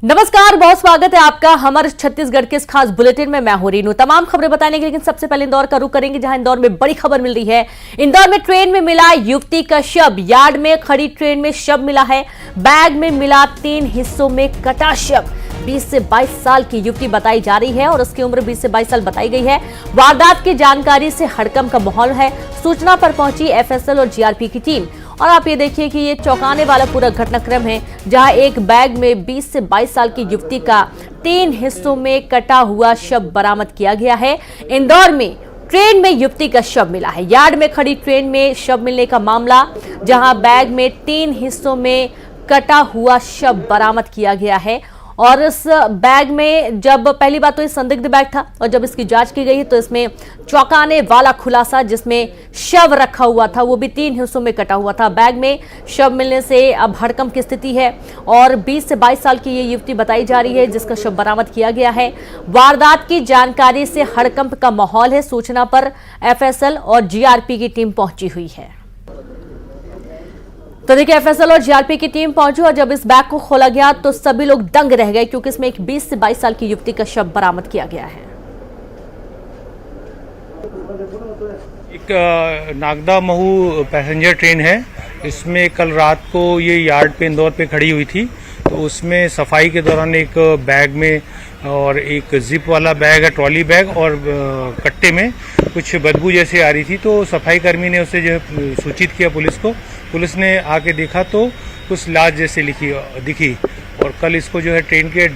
नमस्कार, बहुत स्वागत है आपका हमारे छत्तीसगढ़ के इस खास बुलेटिन में। मैं हूं रीनू। तमाम खबरें बताने के, लेकिन सबसे पहले इंदौर का रुख करेंगे, जहां इंदौर में बड़ी खबर मिल रही है। इंदौर में ट्रेन में मिला युवती का शव। यार्ड में खड़ी ट्रेन में शव मिला है। बैग में मिला 3 हिस्सों में कटा शव। 20 से 22 साल की युवती बताई जा रही है और उसकी उम्र 20 से 22 साल बताई गई है। वारदात की जानकारी से हड़कंप का माहौल है। सूचना पर पहुंची एफएसएल और जीआरपी की टीम। और आप ये देखिए कि ये चौंकाने वाला पूरा घटनाक्रम है, जहां एक बैग में 20 से 22 साल की युवती का 3 हिस्सों में कटा हुआ शव बरामद किया गया है। इंदौर में ट्रेन में युवती का शव मिला है। यार्ड में खड़ी ट्रेन में शव मिलने का मामला, जहां बैग में 3 हिस्सों में कटा हुआ शव बरामद किया गया है। और इस बैग में जब पहली बात तो ये संदिग्ध बैग था, और जब इसकी जांच की गई तो इसमें चौंकाने वाला खुलासा, जिसमें शव रखा हुआ था वो भी 3 हिस्सों में कटा हुआ था। बैग में शव मिलने से अब हड़कंप की स्थिति है और 20 से 22 साल की ये युवती बताई जा रही है, जिसका शव बरामद किया गया है। वारदात की जानकारी से हड़कंप का माहौल है। सूचना पर एफएसएल और जीआरपी की टीम पहुंची हुई है। तो देखिए, एफएसएल और जीआरपी की टीम पहुंची और जब इस बैग को खोला गया तो सभी लोग दंग रह गए, क्योंकि इसमें एक 20 से 22 साल की युवती का शव बरामद किया गया है। एक नागदा महू पैसेंजर ट्रेन है। इसमें कल रात को ये यार्ड पे इंदौर पे खड़ी हुई थी, तो उसमें सफाई के दौरान एक बैग में और एक जिप वाला बैग है, ट्रॉली बैग, और कट्टे में कुछ बदबू जैसे आ रही थी। तो सफाई कर्मी ने उसे जो सूचित किया पुलिस को। पुलिस ने आके देखा तो कुछ लाश जैसे दिखी, और कल इसको जो है ट्रेन के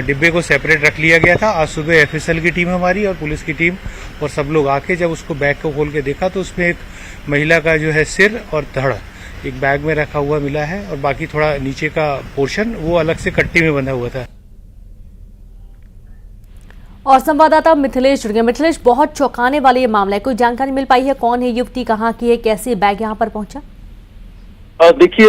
डिब्बे को सेपरेट रख लिया गया था। आज सुबह एफएसएल की टीम हमारी और पुलिस की टीम और सब लोग आके जब उसको बैग को खोल के देखा तो उसमें एक महिला का जो है सिर और धड़ एक बैग में रखा हुआ मिला है, और बाकी थोड़ा नीचे का पोर्शन वो अलग से कट्टे में बंधा हुआ था। और संवाददाता मिथिलेश जुड़ गए। मिथिलेश, बहुत चौंकाने वाला ये मामला है, कोई जानकारी मिल पाई है? कौन है युवती, कहाँ की है, कैसे बैग यहाँ पर पहुंचा? देखिए,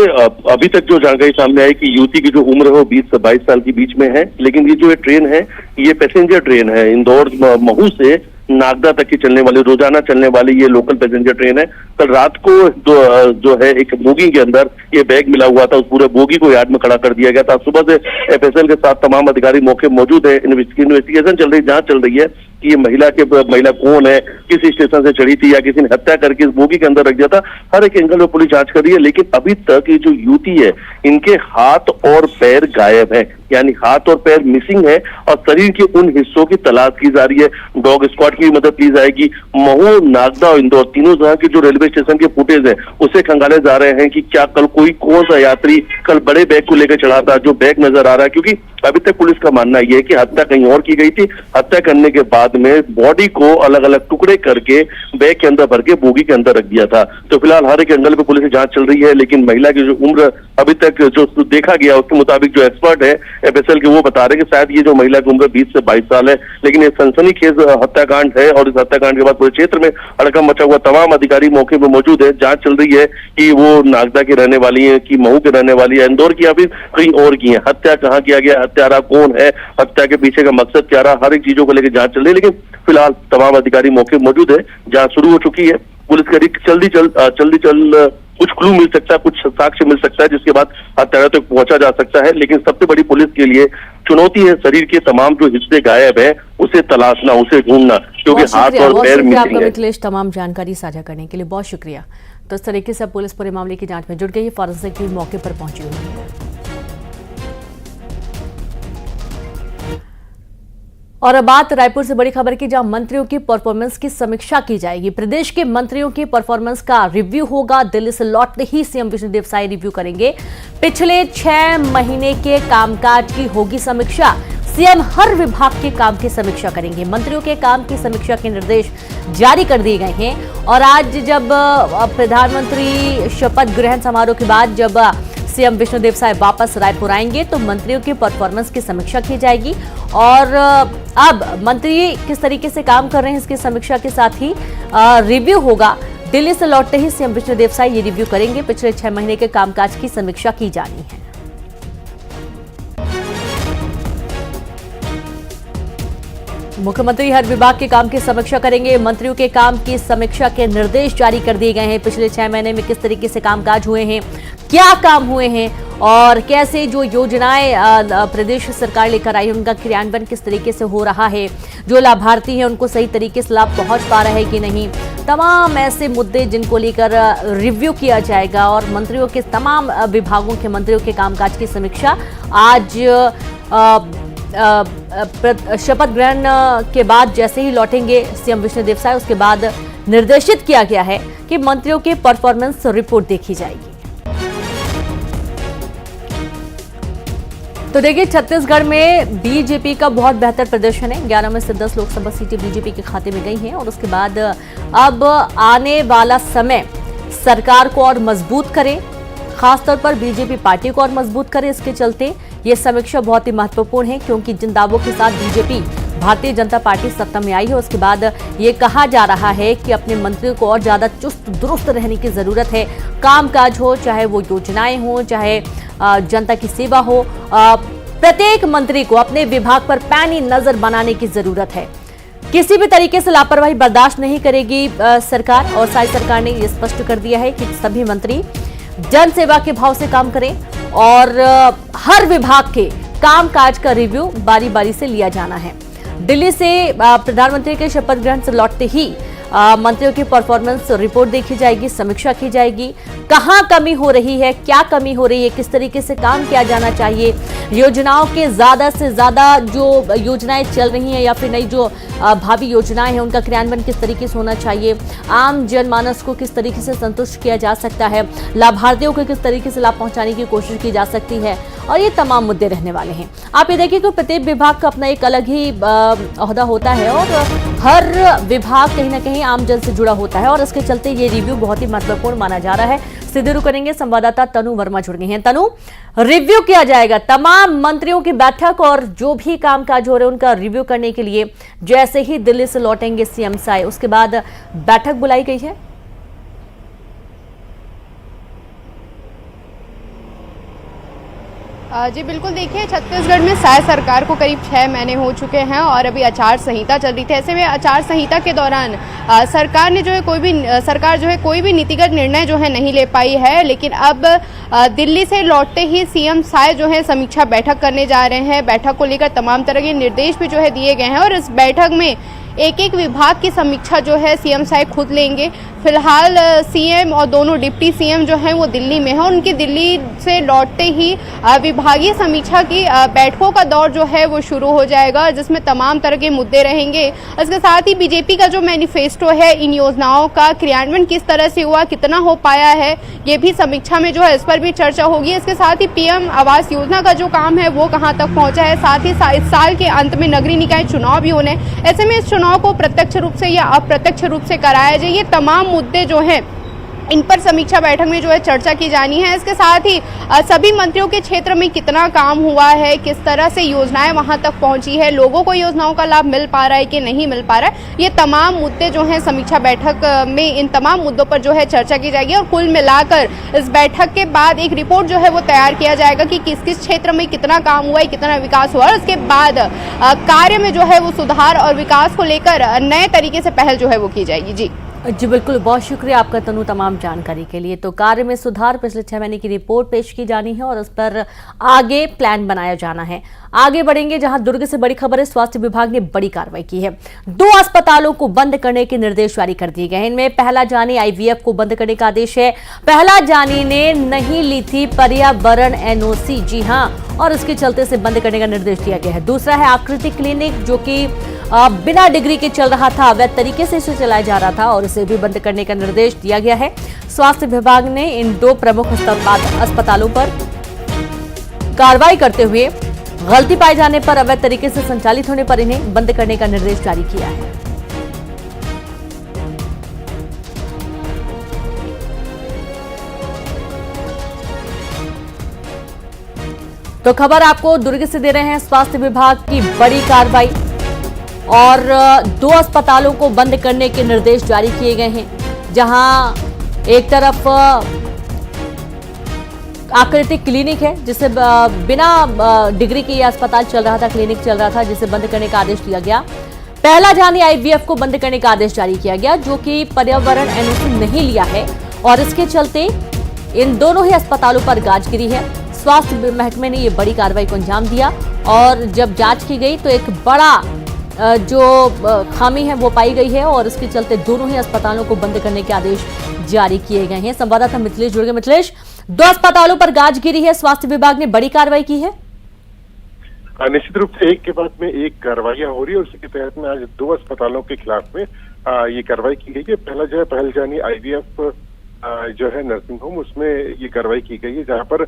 अभी तक जो जानकारी सामने आई कि युवती की जो उम्र है वो 20 से 22 साल के बीच में है, लेकिन ये जो ट्रेन है ये पैसेंजर ट्रेन है। इंदौर महू से नागदा तक की चलने वाली, रोजाना चलने वाली ये लोकल पैसेंजर ट्रेन है। कल रात को जो है एक बोगी के अंदर ये बैग मिला हुआ था। उस पूरे बोगी को यार्ड में खड़ा कर दिया गया था। सुबह से एफएसएल के साथ तमाम अधिकारी मौके मौजूद है। इन्वेस्टिगेशन चल रही, जांच चल रही है कि ये महिला कौन है, किस स्टेशन से चढ़ी थी या किसी ने हत्या करके इस बोगी के अंदर रख दिया था। हर एक एंगल में पुलिस जांच कर रही है, लेकिन अभी तक ये जो युवती है इनके हाथ और पैर गायब है, यानी हाथ और पैर मिसिंग है, और शरीर के उन हिस्सों की तलाश की जा रही है। डॉग स्क्वाड की मदद ली जाएगी। महू, नागदा और इंदौर तीनों जगह के जो रेलवे स्टेशन के फुटेज है उसे खंगाले जा रहे हैं कि क्या कल कौन सा यात्री कल बड़े बैग को लेकर चढ़ा था, जो बैग नजर आ रहा है। क्योंकि अभी तक पुलिस का मानना यह है कि हत्या कहीं और की गई थी। हत्या करने के बाद में बॉडी को अलग अलग टुकड़े करके बैग के अंदर भर के बोगी के अंदर रख दिया था। तो फिलहाल हर एक एंगल पे पुलिस की जांच चल रही है, लेकिन महिला की जो उम्र अभी तक जो देखा गया उसके मुताबिक जो एक्सपर्ट है एफएसएल के वो बता रहे हैं कि शायद ये जो महिला की उम्र 20 से 22 साल है। लेकिन ये सनसनीखेज हत्याकांड है और इस हत्याकांड के बाद पूरे क्षेत्र में हड़कंप मचा हुआ। तमाम अधिकारी मौके पर मौजूद है। जांच चल रही है कि वो नागदा की रहने वाली है, कि महू के रहने वाली है, इंदौर की या फिर कहीं और की है। हत्या कहाँ किया गया, हत्यारा कौन है, हत्या के पीछे का मकसद क्या रहा, हर एक चीजों को लेकर जांच चल रही है। लेकिन फिलहाल तमाम अधिकारी मौके पर मौजूद है। जांच शुरू हो चुकी है। पुलिस करी जल्दी कुछ क्लू मिल सकता है, कुछ साक्ष्य मिल सकता है, जिसके बाद हत्यारा तक पहुंचा जा सकता है। लेकिन सबसे बड़ी पुलिस के लिए चुनौती है शरीर के तमाम जो हिस्से गायब है उसे तलाशना, उसे ढूंढना, क्योंकि हाथ और पैर मिसिंग है। मिथिलेश, तमाम जानकारी साझा करने के लिए बहुत शुक्रिया। तो इस तरीके से पुलिस पूरे मामले की जांच में जुट गई है। फॉरेंसिक टीम मौके पर पहुंची हुई है। और अब बात रायपुर से बड़ी खबर की, जहां मंत्रियों की परफॉर्मेंस की समीक्षा की जाएगी। प्रदेश के मंत्रियों की परफॉर्मेंस का रिव्यू होगा। दिल्ली से लौटते ही सीएम विष्णुदेव साय रिव्यू करेंगे। पिछले 6 महीने के कामकाज की होगी समीक्षा। सीएम हर विभाग के काम की समीक्षा करेंगे। मंत्रियों के काम की समीक्षा के निर्देश जारी कर दिए गए हैं। और आज जब प्रधानमंत्री शपथ ग्रहण समारोह के बाद जब सीएम विष्णुदेव साय वापस रायपुर आएंगे तो मंत्रियों की परफॉर्मेंस की समीक्षा की जाएगी। और अब मंत्री किस तरीके से काम कर रहे हैं इसकी समीक्षा के साथ ही रिव्यू होगा। दिल्ली से लौटते ही सीएम विष्णुदेव साय ये रिव्यू करेंगे। पिछले 6 महीने के कामकाज की समीक्षा की जानी है। मुख्यमंत्री हर विभाग के काम की समीक्षा करेंगे। मंत्रियों के काम की समीक्षा के निर्देश जारी कर दिए गए हैं। पिछले 6 महीने में किस तरीके से कामकाज हुए हैं, क्या काम हुए हैं और कैसे जो योजनाएं प्रदेश सरकार लेकर आई है उनका क्रियान्वयन किस तरीके से हो रहा है, जो लाभार्थी हैं उनको सही तरीके से लाभ पहुंच पा रहा है कि नहीं, तमाम ऐसे मुद्दे जिनको लेकर रिव्यू किया जाएगा और मंत्रियों के तमाम विभागों के मंत्रियों के कामकाज की समीक्षा आज शपथ ग्रहण के बाद जैसे ही लौटेंगे सीएम विष्णुदेव साय, उसके बाद निर्देशित किया गया है कि मंत्रियों की परफॉर्मेंस रिपोर्ट देखी जाएगी। तो देखिए, छत्तीसगढ़ में बीजेपी का बहुत बेहतर प्रदर्शन है। 11 में से 10 लोकसभा सीटें बीजेपी के खाते में गई हैं और उसके बाद अब आने वाला समय सरकार को और मजबूत करे, खासतौर पर बीजेपी पार्टी को और मजबूत करे। इसके चलते ये समीक्षा बहुत ही महत्वपूर्ण है, क्योंकि जिन दावों के साथ बीजेपी भारतीय जनता पार्टी सत्ता में आई है उसके बाद ये कहा जा रहा है कि अपने मंत्रियों को और ज्यादा चुस्त दुरुस्त रहने की जरूरत है। कामकाज हो, चाहे वो योजनाएं हो, चाहे जनता की सेवा हो, प्रत्येक मंत्री को अपने विभाग पर पैनी नजर बनाने की जरूरत है। किसी भी तरीके से लापरवाही बर्दाश्त नहीं करेगी सरकार, और साई सरकार ने यह स्पष्ट कर दिया है कि सभी मंत्री जन सेवा के भाव से काम करें और हर विभाग के कामकाज का रिव्यू बारी बारी से लिया जाना है। दिल्ली से प्रधानमंत्री के शपथ ग्रहण से लौटते ही मंत्रियों की परफॉर्मेंस रिपोर्ट देखी जाएगी, समीक्षा की जाएगी, कहां कमी हो रही है, क्या कमी हो रही है, किस तरीके से काम किया जाना चाहिए, योजनाओं के ज्यादा से ज्यादा जो योजनाएं चल रही हैं या फिर नई जो भावी योजनाएं हैं उनका क्रियान्वयन किस तरीके से होना चाहिए, आम जनमानस को किस तरीके से संतुष्ट किया जा सकता है, लाभार्थियों को किस तरीके से लाभ पहुंचाने की कोशिश की जा सकती है, और ये तमाम मुद्दे रहने वाले हैं। आप ये देखिए कि प्रत्येक विभाग का अपना एक अलग ही ओहदा होता है और हर विभाग कहीं ना कहीं आम जन से जुड़ा होता है और इसके चलते ये रिव्यू बहुत ही महत्वपूर्ण माना जा रहा है। सीधे रुख करेंगे, संवाददाता तनु वर्मा जुड़ गए हैं। तनु, रिव्यू किया जाएगा तमाम मंत्रियों की बैठक और जो भी कामकाज हो रहे हैं उनका रिव्यू करने के लिए जैसे ही दिल्ली से लौटेंगे सीएम साय, उसके बाद बैठक बुलाई गई है। जी बिल्कुल, देखिए छत्तीसगढ़ में साय सरकार को करीब 6 महीने हो चुके हैं और अभी आचार संहिता चल रही थी। ऐसे में आचार संहिता के दौरान सरकार ने जो है कोई भी नीतिगत निर्णय जो है नहीं ले पाई है, लेकिन अब दिल्ली से लौटते ही सीएम साय जो है समीक्षा बैठक करने जा रहे हैं। बैठक को लेकर तमाम तरह के निर्देश भी जो है दिए गए हैं और इस बैठक में एक एक विभाग की समीक्षा जो है सीएम साय खुद लेंगे। फिलहाल सीएम और दोनों डिप्टी सीएम जो हैं वो दिल्ली में हैं। उनकी दिल्ली से लौटते ही विभागीय समीक्षा की बैठकों का दौर जो है वो शुरू हो जाएगा, जिसमें तमाम तरह के मुद्दे रहेंगे। इसके साथ ही बीजेपी का जो मैनिफेस्टो है, इन योजनाओं का क्रियान्वयन किस तरह से हुआ, कितना हो पाया है, ये भी समीक्षा में जो है इस पर भी चर्चा होगी। इसके साथ ही पीएम आवास योजना का जो काम है वो कहाँ तक पहुँचा है, साथ ही इस साल के अंत में नगरीय निकाय चुनाव भी होने, ऐसे में इस चुनाव को प्रत्यक्ष रूप से या अप्रत्यक्ष रूप से कराया जाए, ये तमाम मुद्दे जो हैं इन पर समीक्षा बैठक में जो है चर्चा की जानी है। इसके साथ ही सभी मंत्रियों के क्षेत्र में कितना काम हुआ है, किस तरह से योजनाएं वहां तक पहुंची है, लोगों को योजनाओं का लाभ मिल पा रहा है कि नहीं मिल पा रहा है, ये तमाम मुद्दे जो हैं समीक्षा बैठक में इन तमाम मुद्दों पर जो है चर्चा की जाएगी और कुल मिलाकर इस बैठक के बाद एक रिपोर्ट जो है वो तैयार किया जाएगा कि किस किस क्षेत्र में कितना काम हुआ है, कितना विकास हुआ है। उसके बाद कार्य में जो है वो सुधार और विकास को लेकर नए तरीके से पहल जो है वो की जाएगी। जी बिल्कुल, बहुत शुक्रिया आपका तनु तमाम जानकारी के लिए। तो कार्य में सुधार, पिछले 6 महीने की रिपोर्ट पेश की जानी है और उस पर आगे प्लान बनाया जाना है। आगे बढ़ेंगे, जहां दुर्ग से बड़ी खबर है, स्वास्थ्य विभाग ने बड़ी कार्रवाई की है। 2 अस्पतालों को बंद करने के निर्देश जारी कर दिए गए हैं। इनमें पहला जानी IVF को बंद करने का आदेश है। पहला जानी ने नहीं ली थी पर्यावरण NOC, जी हां, और इसके चलते से बंद करने का निर्देश दिया गया है। दूसरा है आकृति क्लिनिक, जो कि बिना डिग्री के चल रहा था, अवैध तरीके से इसे चलाया जा रहा था और इसे भी बंद करने का निर्देश दिया गया है। स्वास्थ्य विभाग ने इन 2 प्रमुख अस्पतालों पर कार्रवाई करते हुए गलती पाए जाने पर, अवैध तरीके से संचालित होने पर इन्हें बंद करने का निर्देश जारी किया है। तो खबर आपको दुर्ग से दे रहे हैं, स्वास्थ्य विभाग की बड़ी कार्रवाई और 2 अस्पतालों को बंद करने के निर्देश जारी किए गए हैं। जहां एक तरफ आकृतिक क्लिनिक है, जिसे बिना डिग्री के ये अस्पताल चल रहा था, क्लिनिक चल रहा था, जिसे बंद करने का आदेश दिया गया। पहला जानी IVF को बंद करने का आदेश जारी किया गया, जो कि पर्यावरण NOC नहीं लिया है और इसके चलते इन दोनों ही अस्पतालों पर गाज गिरी है। स्वास्थ्य महकमे ने ये बड़ी कार्रवाई को अंजाम दिया और जब जांच की गई तो एक बड़ा जो खामी है वो पाई गई है और इसके चलते दोनों ही अस्पतालों को बंद करने के आदेश जारी किए गए हैं। संवाददाता मिथिलेश जुड़ गए। मिथिलेश, 2 अस्पतालों पर गाज गिरी है, स्वास्थ्य विभाग ने बड़ी कार्रवाई की है। निश्चित रूप से एक के बाद में एक कार्रवाइयां हो रही है और उसी के तहत में आज 2 अस्पतालों के खिलाफ में ये कार्रवाई की गई है। पहला जो है पहलजानी IVF जो है नर्सिंग होम, उसमें ये कार्रवाई की गई है, जहां पर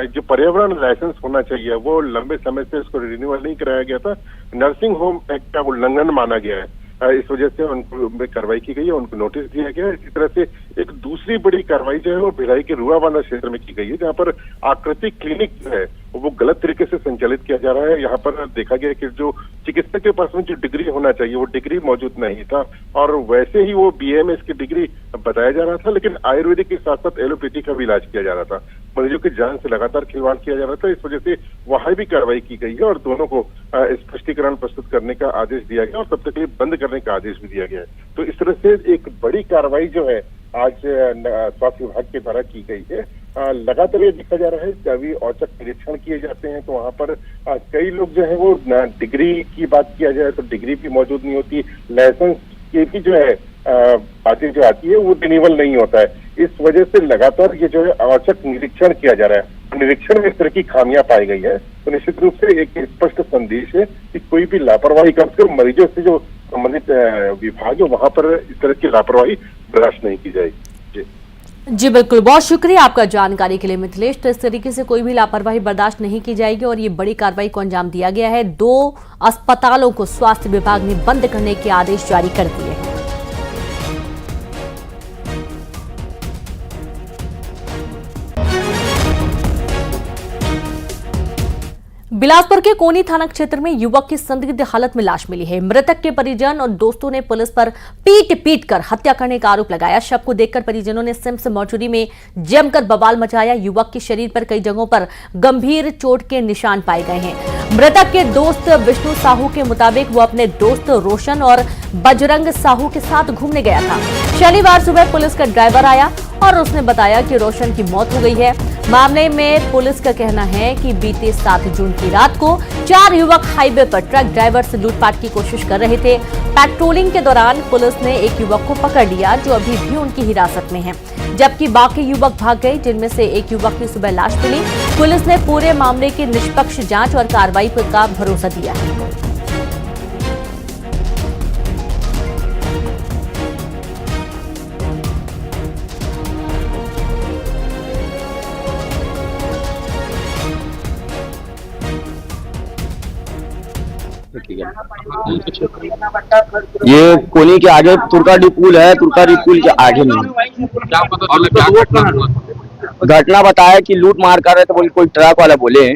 जो पर्यावरण लाइसेंस होना चाहिए वो लंबे समय से उसको रिन्यूअल नहीं कराया गया था। नर्सिंग होम एक्ट का उल्लंघन माना गया है, इस वजह से उनको कार्रवाई की गई है, उनको नोटिस दिया गया है। इसी तरह से एक दूसरी बड़ी कार्रवाई जो है वो भिलाई के रुआबांधा क्षेत्र में की गई है, जहाँ पर आकृति क्लिनिक जो है वो गलत तरीके से संचालित किया जा रहा है। यहाँ पर देखा गया कि जो चिकित्सक के पास में जो डिग्री होना चाहिए वो डिग्री मौजूद नहीं था और वैसे ही वो BAMS की डिग्री बताया जा रहा था, लेकिन आयुर्वेदिक के साथ साथ एलोपैथी का भी इलाज किया जा रहा था। मरीजों की जान से लगातार खिलवाड़ किया जा रहा था, इस वजह से वहां भी कार्रवाई की गई है और दोनों को स्पष्टीकरण प्रस्तुत करने का आदेश दिया गया और तब तक के लिए बंद करने का आदेश भी दिया गया है। तो इस तरह से एक बड़ी कार्रवाई जो है आज स्वास्थ्य विभाग के द्वारा की गई है। लगातार ये देखा जा रहा है कि अभी औचक निरीक्षण किए जाते हैं तो वहां पर कई लोग जो है वो डिग्री की बात किया जाए तो डिग्री भी मौजूद नहीं होती, लाइसेंस की भी जो है बातें जो आती है वो रिन्यूअल नहीं होता है। इस वजह से लगातार ये जो है औचक निरीक्षण किया जा रहा है। निरीक्षण में इस तरह की खामियां पाई गई है तो निश्चित रूप से एक स्पष्ट संदेश है कि कोई भी लापरवाही कर मरीजों से जो संबंधित विभाग है वहां पर इस तरह की लापरवाही बर्दाश्त नहीं की जाएगी। जी बिल्कुल, बहुत शुक्रिया आपका जानकारी के लिए मिथिलेश। तो इस तरीके से कोई भी लापरवाही बर्दाश्त नहीं की जाएगी और ये बड़ी कार्रवाई को अंजाम दिया गया है। 2 अस्पतालों को स्वास्थ्य विभाग ने बंद करने के आदेश जारी कर दिए हैं। बिलासपुर के कोनी थाना क्षेत्र में युवक की संदिग्ध हालत में लाश मिली है। मृतक के परिजन और दोस्तों ने पुलिस पर पीट कर हत्या करने का आरोप लगाया। शव को देखकर परिजनों ने सिम्स मौचुरी में जमकर बवाल मचाया। युवक के शरीर पर कई जगहों पर गंभीर चोट के निशान पाए गए हैं। मृतक के दोस्त विष्णु साहू के मुताबिक वो अपने दोस्त रोशन और बजरंग साहू के साथ घूमने गया था। शनिवार सुबह पुलिस का ड्राइवर आया और उसने बताया कि रोशन की मौत हो गई है। मामले में पुलिस का कहना है कि बीते 7 जून की रात को 4 युवक हाईवे पर ट्रक ड्राइवर से लूटपाट की कोशिश कर रहे थे। पेट्रोलिंग के दौरान पुलिस ने एक युवक को पकड़ लिया जो अभी भी उनकी हिरासत में है, जबकि बाकी युवक भाग गए, जिनमें से एक युवक की सुबह लाश मिली। पुलिस ने पूरे मामले की निष्पक्ष जांच और कार्रवाई का भरोसा दिया है। ये कोनी के आगे तुर्काडी पुल है, तुर्काडी पुल के आगे में घटना बताया कि लूट मार कर रहे थे, बोले कोई ट्रक वाला बोले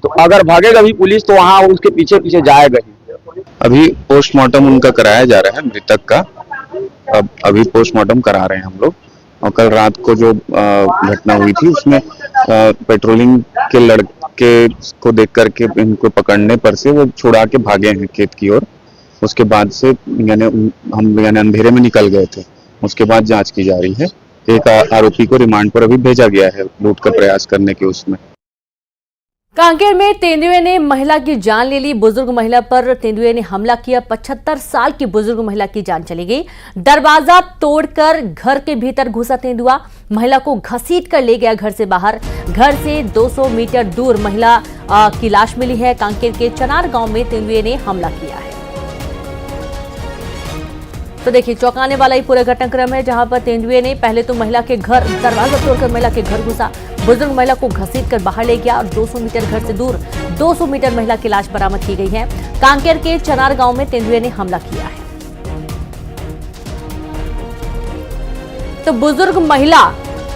तो अगर भागेगा भी पुलिस तो वहाँ उसके पीछे पीछे जाएगा ही। अभी पोस्टमार्टम उनका कराया जा रहा है, मृतक का अब अभी पोस्टमार्टम करा रहे हैं हम लोग। और कल रात को जो घटना हुई थी उसमें पेट्रोलिंग के लड़के को देख करके इनको पकड़ने पर से वो छुड़ा के भागे हैं खेत की ओर। उसके बाद से हम अंधेरे में निकल गए थे। उसके बाद जांच की जा रही है। एक आरोपी को रिमांड पर अभी भेजा गया है लूट का प्रयास करने के उसमें। कांकेर में तेंदुए ने महिला की जान ले ली। बुजुर्ग महिला पर तेंदुए ने हमला किया। 75 साल की बुजुर्ग महिला की जान चली गई। दरवाजा तोड़कर घर के भीतर घुसा तेंदुआ, महिला को घसीट कर ले गया घर से बाहर। घर से 200 मीटर दूर महिला की लाश मिली है। कांकेर के चनार गांव में तेंदुए ने हमला किया है। तो देखिए, चौंकाने वाला ही पूरा घटनाक्रम है, जहां पर तेंदुए ने पहले तो महिला के घर दरवाजा तोड़कर महिला के घर घुसा, बुजुर्ग महिला को घसीट कर बाहर ले गया और 200 मीटर घर से दूर 200 मीटर महिला की लाश बरामद की गई है। कांकेर के चनार गांव में तेंदुए ने हमला किया है। तो बुजुर्ग महिला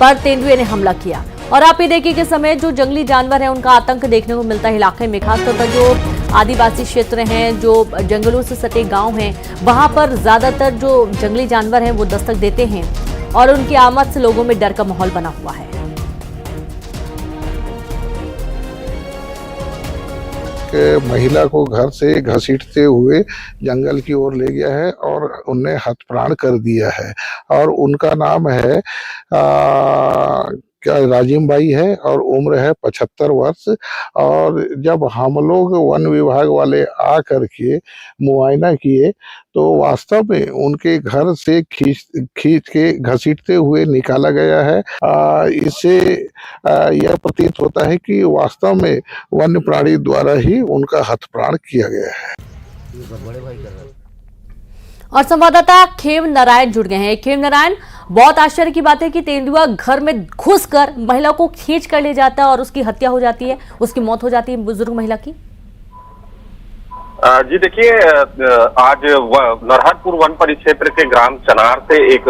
पर तेंदुए ने हमला किया। और आप ये देखिए कि समय जो जंगली जानवर है उनका आतंक देखने को मिलता है इलाके में, खासतौर पर जो आदिवासी क्षेत्र हैं, जो जंगलों से सटे गांव हैं, वहां पर ज्यादातर जो जंगली जानवर हैं वो दस्तक देते हैं और उनकी आमद से लोगों में डर का माहौल बना हुआ है। महिला को घर से घसीटते हुए जंगल की ओर ले गया है और उन्हें हतप्राण कर दिया है। और उनका नाम है क्या राजिम बाई है और उम्र है 75 वर्ष। और जब हम लोग वन विभाग वाले आ करके मुआयना किए तो वास्तव में उनके घर से खींच के घसीटते हुए निकाला गया है। इससे यह प्रतीत होता है कि वास्तव में वन्य प्राणी द्वारा ही उनका हत्याप्राण किया गया है। और संवाददाता खेम नारायण जुड़ गए हैं। खेम नारायण, बहुत आश्चर्य की बात है कि तेंदुआ घर में घुसकर महिला को खींच कर ले जाता है और उसकी हत्या हो जाती है, उसकी मौत हो जाती है बुजुर्ग महिला की। जी देखिए, आज नरहरपुर वन परिक्षेत्र के ग्राम चनार से एक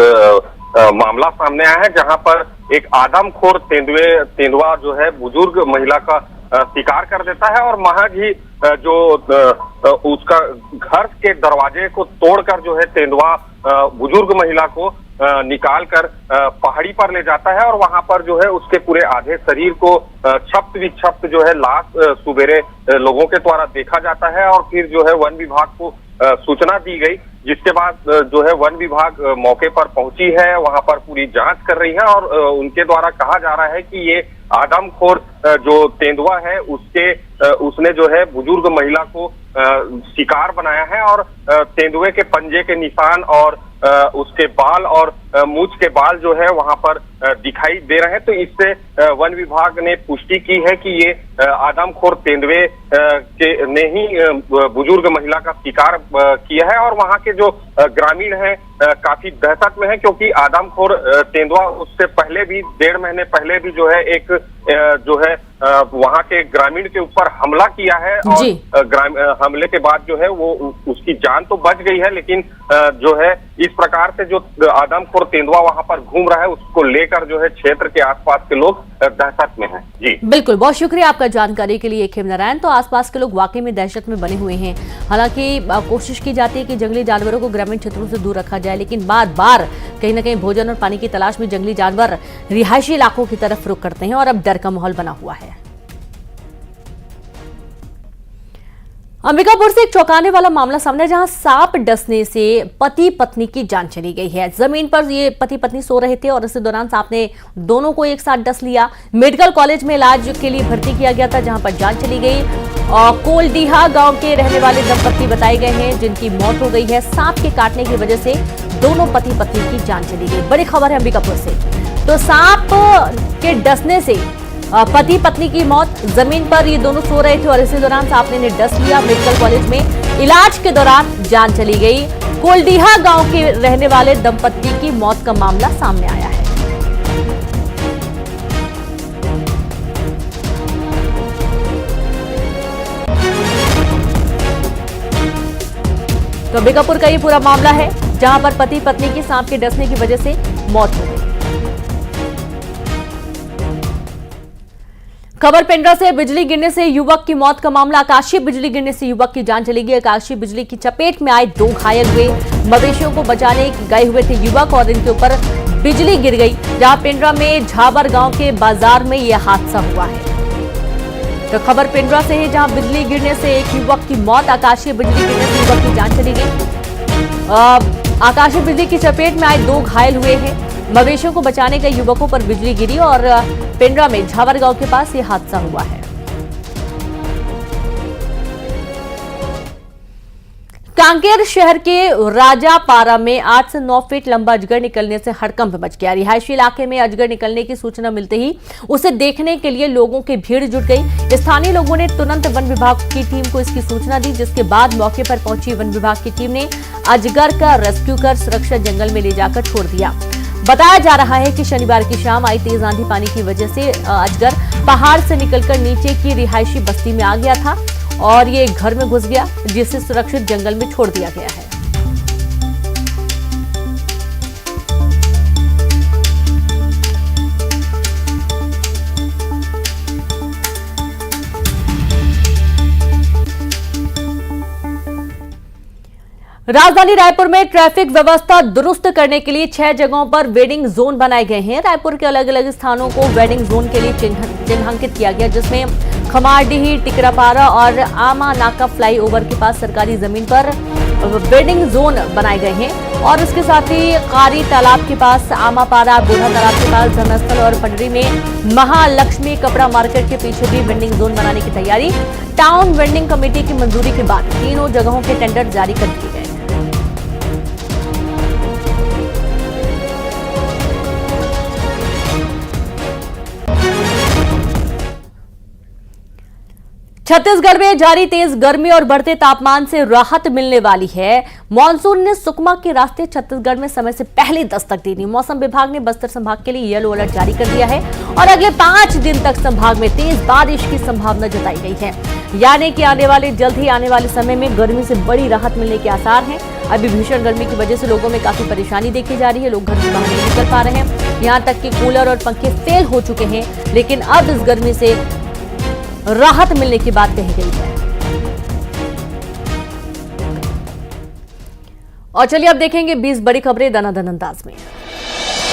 मामला सामने आया है, जहां पर एक आदमखोर तेंदुआ जो है बुजुर्ग महिला का शिकार कर देता है और महज ही जो उसका घर के दरवाजे को तोड़कर जो है तेंदुआ बुजुर्ग महिला को निकाल कर पहाड़ी पर ले जाता है और वहां पर जो है उसके पूरे आधे शरीर को छप्त विक्षप्त जो है लाश सुबेरे लोगों के द्वारा देखा जाता है और फिर जो है वन विभाग को सूचना दी गई, जिसके बाद जो है वन विभाग मौके पर पहुंची है, वहां पर पूरी जांच कर रही है और उनके द्वारा कहा जा रहा है कि ये आदमखोर जो तेंदुआ है उसने जो है बुजुर्ग महिला को शिकार बनाया है और तेंदुए के पंजे के निशान और उसके बाल और मूंछ के बाल जो है वहां पर दिखाई दे रहे हैं। तो इससे वन विभाग ने पुष्टि की है कि ये आदमखोर तेंदुए ने ही बुजुर्ग महिला का शिकार किया है और वहां के जो ग्रामीण हैं काफी दहशत में है, क्योंकि आदमखोर तेंदुआ उससे पहले भी 1.5 महीने पहले भी जो है एक जो है वहां के ग्रामीण के ऊपर हमला किया है और हमले के बाद जो है वो उसकी जान तो बच गई है, लेकिन जो है इस प्रकार से जो आदमखोर तेंदुआ वहां पर घूम रहा है उसको लेकर जो है क्षेत्र के आसपास के लोग दहशत में हैं। जी बिल्कुल, बहुत शुक्रिया आपका जानकारी के लिए खेम नारायण। तो आसपास के लोग वाकई में दहशत में बने हुए हैं। हालांकि कोशिश की जाती है कि जंगली जानवरों को ग्रामीण क्षेत्रों से दूर रखा जाए, लेकिन बार बार कहीं न कहीं भोजन और पानी की तलाश में जंगली जानवर रिहायशी इलाकों की तरफ रुख करते हैं और अब डर का माहौल बना हुआ है। अंबिकापुर से एक चौंकाने वाला मामला सामने, जहां सांप डसने से पति पत्नी की जान चली गई है। जमीन पर ये पति पत्नी सो रहे थे और इसी दौरान सांप ने दोनों को एक साथ डस लिया। मेडिकल कॉलेज में इलाज के लिए भर्ती किया गया था, जहां पर जान चली गई। और कोलडीहा गांव के रहने वाले दंपत्ति बताए गए हैं जिनकी मौत हो गई है। सांप के काटने की वजह से दोनों पति पत्नी की जान चली गई। बड़ी खबर है अंबिकापुर से। तो सांप के डसने से पति पत्नी की मौत। जमीन पर ये दोनों सो रहे थे और इसी दौरान सांप ने डस लिया। मेडिकल कॉलेज में इलाज के दौरान जान चली गई। कोलडीहा गांव के रहने वाले दंपत्ति की मौत का मामला सामने आया है। तो अंबिकापुर का ये पूरा मामला है, जहां पर पति पत्नी की सांप के डसने की वजह से मौत हो गई। खबर पेंड्रा से, बिजली गिरने से युवक की मौत का मामला। आकाशीय बिजली गिरने से युवक की जान चली गई। आकाशीय बिजली की चपेट में आए 2 घायल हुए। मवेशियों को बचाने गए हुए थे युवक और इनके ऊपर बिजली गिर गई। जहां पेंड्रा में झाबर गांव के बाजार में यह हादसा हुआ है। तो खबर पेंड्रा से है, जहां बिजली गिरने से एक युवक की मौत। आकाशीय बिजली गिरने से युवक की जान चली गई। आकाशीय बिजली की चपेट में आए 2 घायल हुए हैं। मवेशियों को बचाने गए युवकों पर बिजली गिरी और पेंड्रा में झावर गांव के पास यह हादसा हुआ है। कांकेर शहर के राजापारा में 8 से 9 फीट लंबा अजगर निकलने से हड़कंप मच गया। रिहायशी इलाके में अजगर निकलने की सूचना मिलते ही उसे देखने के लिए लोगों की भीड़ जुट गई। स्थानीय लोगों ने तुरंत वन विभाग की टीम को इसकी सूचना दी, जिसके बाद मौके पर पहुंची वन विभाग की टीम ने अजगर का रेस्क्यू कर सुरक्षित जंगल में ले जाकर छोड़ दिया। बताया जा रहा है कि शनिवार की शाम आई तेज आंधी पानी की वजह से अजगर पहाड़ से निकलकर नीचे की रिहायशी बस्ती में आ गया था और ये घर में घुस गया, जिसे सुरक्षित जंगल में छोड़ दिया गया है। राजधानी रायपुर में ट्रैफिक व्यवस्था दुरुस्त करने के लिए 6 जगहों पर वेडिंग जोन बनाए गए हैं। रायपुर के अलग अलग स्थानों को वेडिंग जोन के लिए चिन्हांकित किया गया, जिसमें खमारडीही, टिकरापारा और आमा नाका फ्लाईओवर के पास सरकारी जमीन पर वेडिंग जोन बनाए गए हैं। और इसके साथ ही कारी तालाब के पास, आमापारा बूढ़ा तालाब के पास, धर्मस्थल और पंडरी में महालक्ष्मी कपड़ा मार्केट के पीछे भी वेंडिंग जोन बनाने की तैयारी। टाउन वेंडिंग कमेटी की मंजूरी के बाद तीनों जगहों के टेंडर जारी कर दिए गए। छत्तीसगढ़ में जारी तेज गर्मी और बढ़ते तापमान से राहत मिलने वाली है। मानसून ने सुकमा के रास्ते छत्तीसगढ़ में समय से पहले दस्तक दी थी। मौसम विभाग ने बस्तर संभाग के लिए येलो अलर्ट जारी कर दिया है और अगले 5 दिन तक संभाग में तेज बारिश की संभावना जताई गई है। यानी कि जल्द ही आने वाले समय में गर्मी से बड़ी राहत मिलने के आसार हैं। अभी भीषण गर्मी की वजह से लोगों में काफी परेशानी देखी जा रही है। लोग घर से बाहर नहीं निकल पा रहे हैं। यहाँ तक कि कूलर और पंखे फेल हो चुके हैं, लेकिन अब इस गर्मी से राहत मिलने की बात कही गई है। और चलिए अब देखेंगे 20 बड़ी खबरें दनादन अंदाज में।